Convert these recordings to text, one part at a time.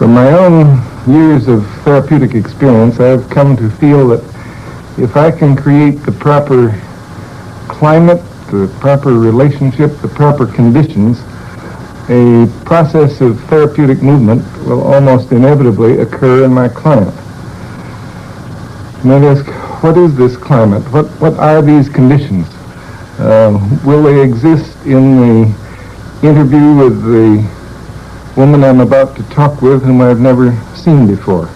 From my own years of therapeutic experience, I've come to feel that if I can create the proper climate, the proper relationship, the proper conditions, a process of therapeutic movement will almost inevitably occur in my client. And I'd ask, what is this climate? What are these conditions? Will they exist in the interview with the woman I'm about to talk with, whom I've never seen before?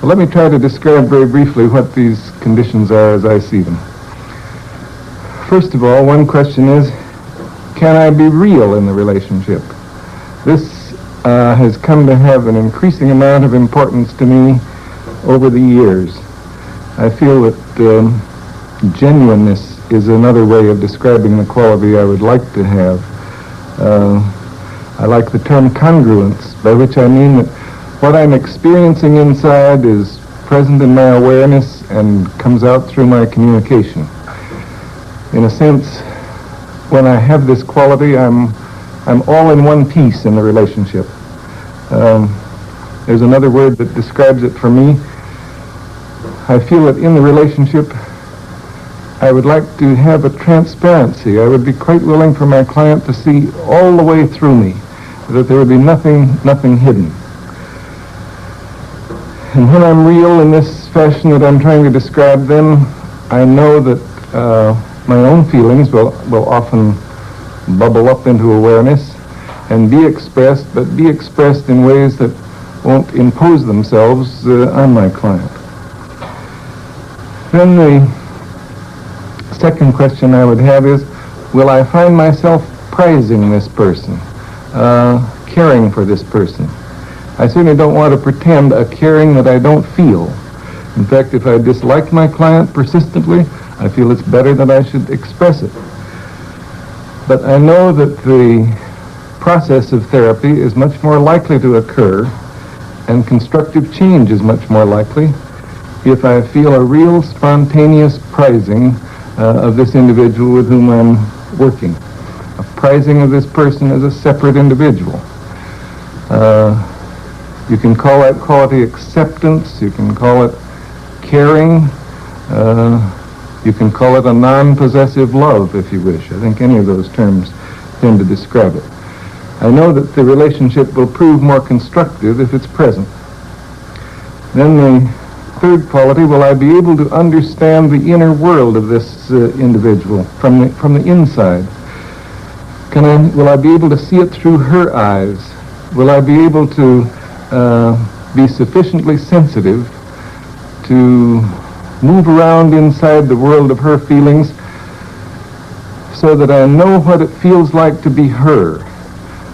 Well, let me try to describe very briefly what these conditions are as I see them. First of all, one question is, can I be real in the relationship? This has come to have an increasing amount of importance to me over the years. I feel that genuineness is another way of describing the quality I would like to have. I like the term congruence, by which I mean that what I'm experiencing inside is present in my awareness and comes out through my communication. In a sense, when I have this quality, I'm all in one piece in the relationship. There's another word that describes it for me. I feel that in the relationship, I would like to have a transparency. I would be quite willing for my client to see all the way through me, that there would be nothing hidden. And when I'm real in this fashion that I'm trying to describe, then I know that my own feelings will often bubble up into awareness and be expressed, but be expressed in ways that won't impose themselves on my client. Then the second question I would have is, will I find myself prizing this person, caring for this person? I certainly don't want to pretend a caring that I don't feel. In fact, if I dislike my client persistently, I feel it's better that I should express it. But I know that the process of therapy is much more likely to occur, and constructive change is much more likely, if I feel a real spontaneous prizing of this individual with whom I'm working. A prizing of this person as a separate individual. You can call that quality acceptance, you can call it caring, you can call it a non-possessive love, if you wish. I think any of those terms tend to describe it. I know that the relationship will prove more constructive if it's present. Then the third quality, will I be able to understand the inner world of this individual from the inside? Will I be able to see it through her eyes? Will I be able to be sufficiently sensitive to move around inside the world of her feelings so that I know what it feels like to be her,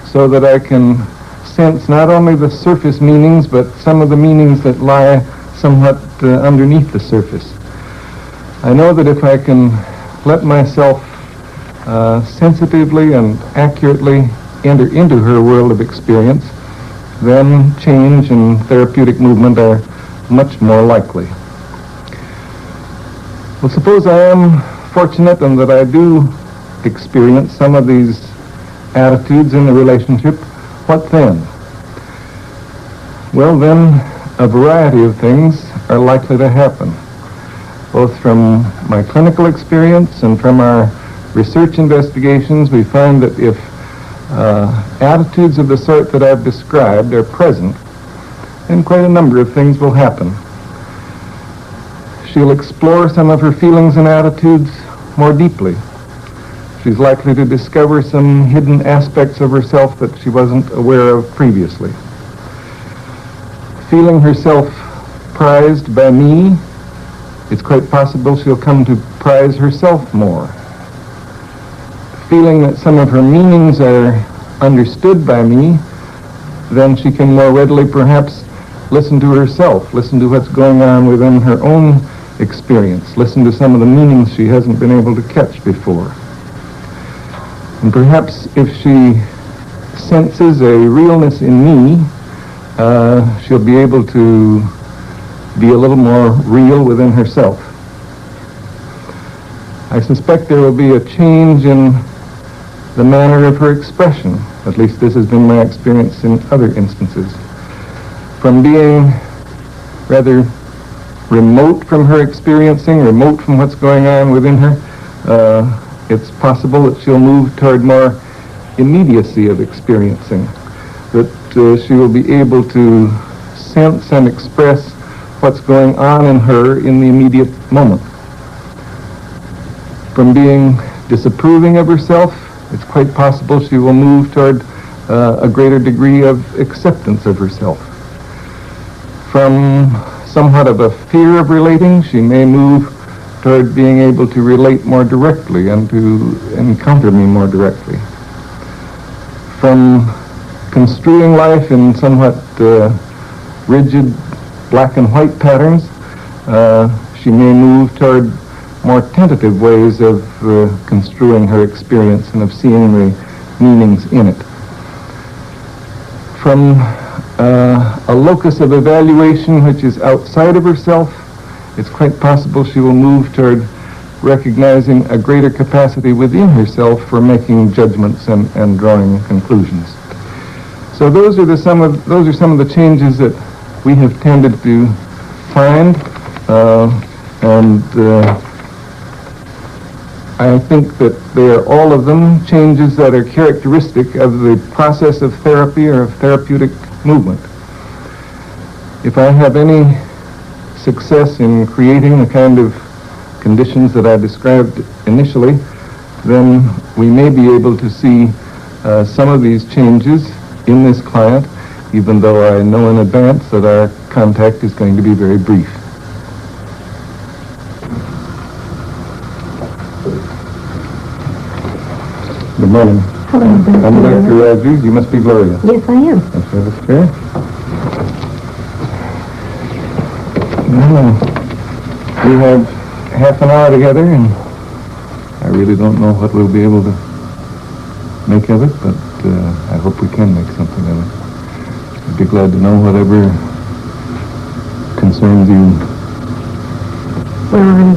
so that I can sense not only the surface meanings, but some of the meanings that lie somewhat underneath the surface. I know that if I can let myself sensitively and accurately enter into her world of experience, then change and therapeutic movement are much more likely. Well, suppose I am fortunate and that I do experience some of these attitudes in the relationship. What then? Well, then a variety of things are likely to happen, both from my clinical experience and from our research investigations. We find that if attitudes of the sort that I've described are present, then quite a number of things will happen. She'll explore some of her feelings and attitudes more deeply. She's likely to discover some hidden aspects of herself that she wasn't aware of previously. Feeling herself prized by me, it's quite possible she'll come to prize herself more. Feeling that some of her meanings are understood by me, then she can more readily perhaps listen to herself, listen to what's going on within her own experience, listen to some of the meanings she hasn't been able to catch before. And perhaps if she senses a realness in me, she'll be able to be a little more real within herself. I suspect there will be a change in the manner of her expression. At least this has been my experience in other instances. from being rather remote from her experiencing, remote from what's going on within her, it's possible that she'll move toward more immediacy of experiencing, that she will be able to sense and express what's going on in her in the immediate moment. From being disapproving of herself, it's quite possible she will move toward a greater degree of acceptance of herself. From somewhat of a fear of relating, she may move toward being able to relate more directly and to encounter me more directly. From construing life in somewhat rigid black and white patterns, she may move toward more tentative ways of construing her experience and of seeing the meanings in it. From a locus of evaluation which is outside of herself, it's quite possible she will move toward recognizing a greater capacity within herself for making judgments and drawing conclusions. So those are some of the changes that we have tended to find, and I think that they are all of them changes that are characteristic of the process of therapy or of therapeutic movement. If I have any success in creating the kind of conditions that I described initially, then we may be able to see some of these changes in this client, even though I know in advance that our contact is going to be very brief. Good morning. Hello, Dr. I'm Dr. Rogers. You must be Gloria. Yes, I am. That's right, that's fair. Well, we have half an hour together, and I really don't know what we'll be able to make of it, but I hope we can make something of it. I'd be glad to know whatever concerns you. Well,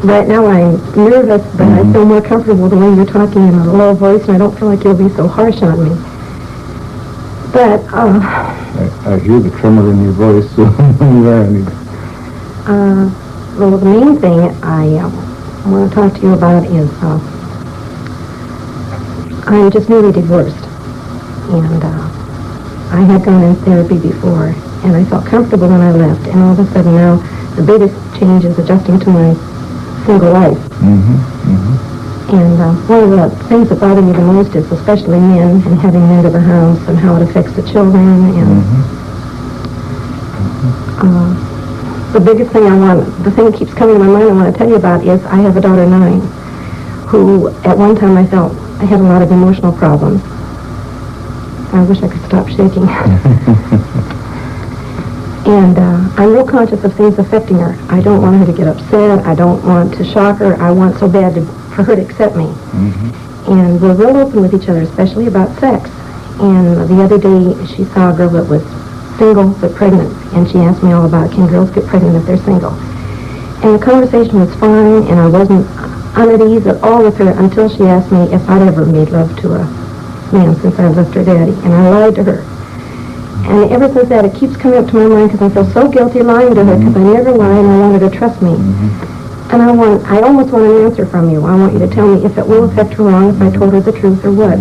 right now I'm nervous, but I feel more comfortable the way you're talking in a low voice, and I don't feel like you'll be so harsh on me. But, I hear the tremor in your voice, so I need... well, the main thing I want to talk to you about is, I'm just newly divorced, and I had gone in therapy before, and I felt comfortable when I left, and all of a sudden now the biggest change is adjusting to my single life. And one of the things that bother me the most is especially men and having men to the house and how it affects the children. And the biggest thing the thing that keeps coming to my mind I want to tell you about is I have a daughter, 9, who at one time I felt I had a lot of emotional problems. I wish I could stop shaking. And I'm real conscious of things affecting her. I don't want her to get upset. I don't want to shock her. I want so bad for her to accept me. And we're real open with each other, especially about sex. And the other day, she saw a girl that was single but pregnant, and she asked me all about, can girls get pregnant if they're single? And the conversation was fine, and I wasn't on at ease at all with her until she asked me if I'd ever made love to a man since I left her daddy, and I lied to her. And ever since that, it keeps coming up to my mind because I feel so guilty lying to her because I never lie and I want her to trust me. And I almost want an answer from you. I want you to tell me if it will affect her wrong if I told her the truth or what.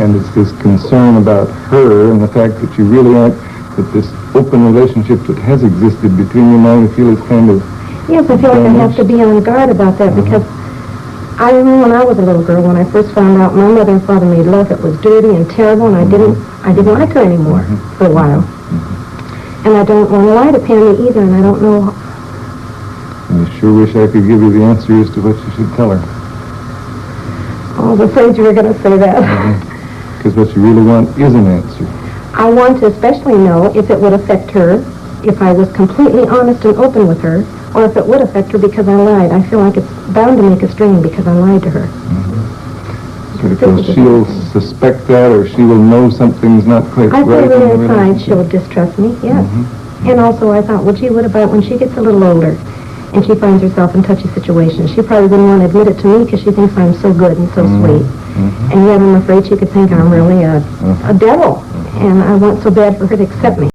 And it's this concern about her and the fact that you really aren't, that this open relationship that has existed between you now, you feel it's kind of... Yes, I feel like I have to be on guard about that because I remember when I was a little girl, when I first found out my mother and father made love, it was dirty and terrible, and I didn't like her anymore for a while. And I don't want to lie to Pammy either, and I don't know... I sure wish I could give you the answer as to what you should tell her. Oh, I was afraid you were going to say that. Because what you really want is an answer. I want to especially know if it would affect her, if I was completely honest and open with her, or if it would affect her because I lied. I feel like it's bound to make a strain because I lied to her. Because she'll suspect that, or she will know something's not quite right. I feel really inside she'll distrust me, yes. And also I thought, well, gee, what about when she gets a little older and she finds herself in touchy situations? She probably wouldn't want to admit it to me because she thinks I'm so good and so sweet. And yet I'm afraid she could think I'm really a devil. and I want so bad for her to accept me.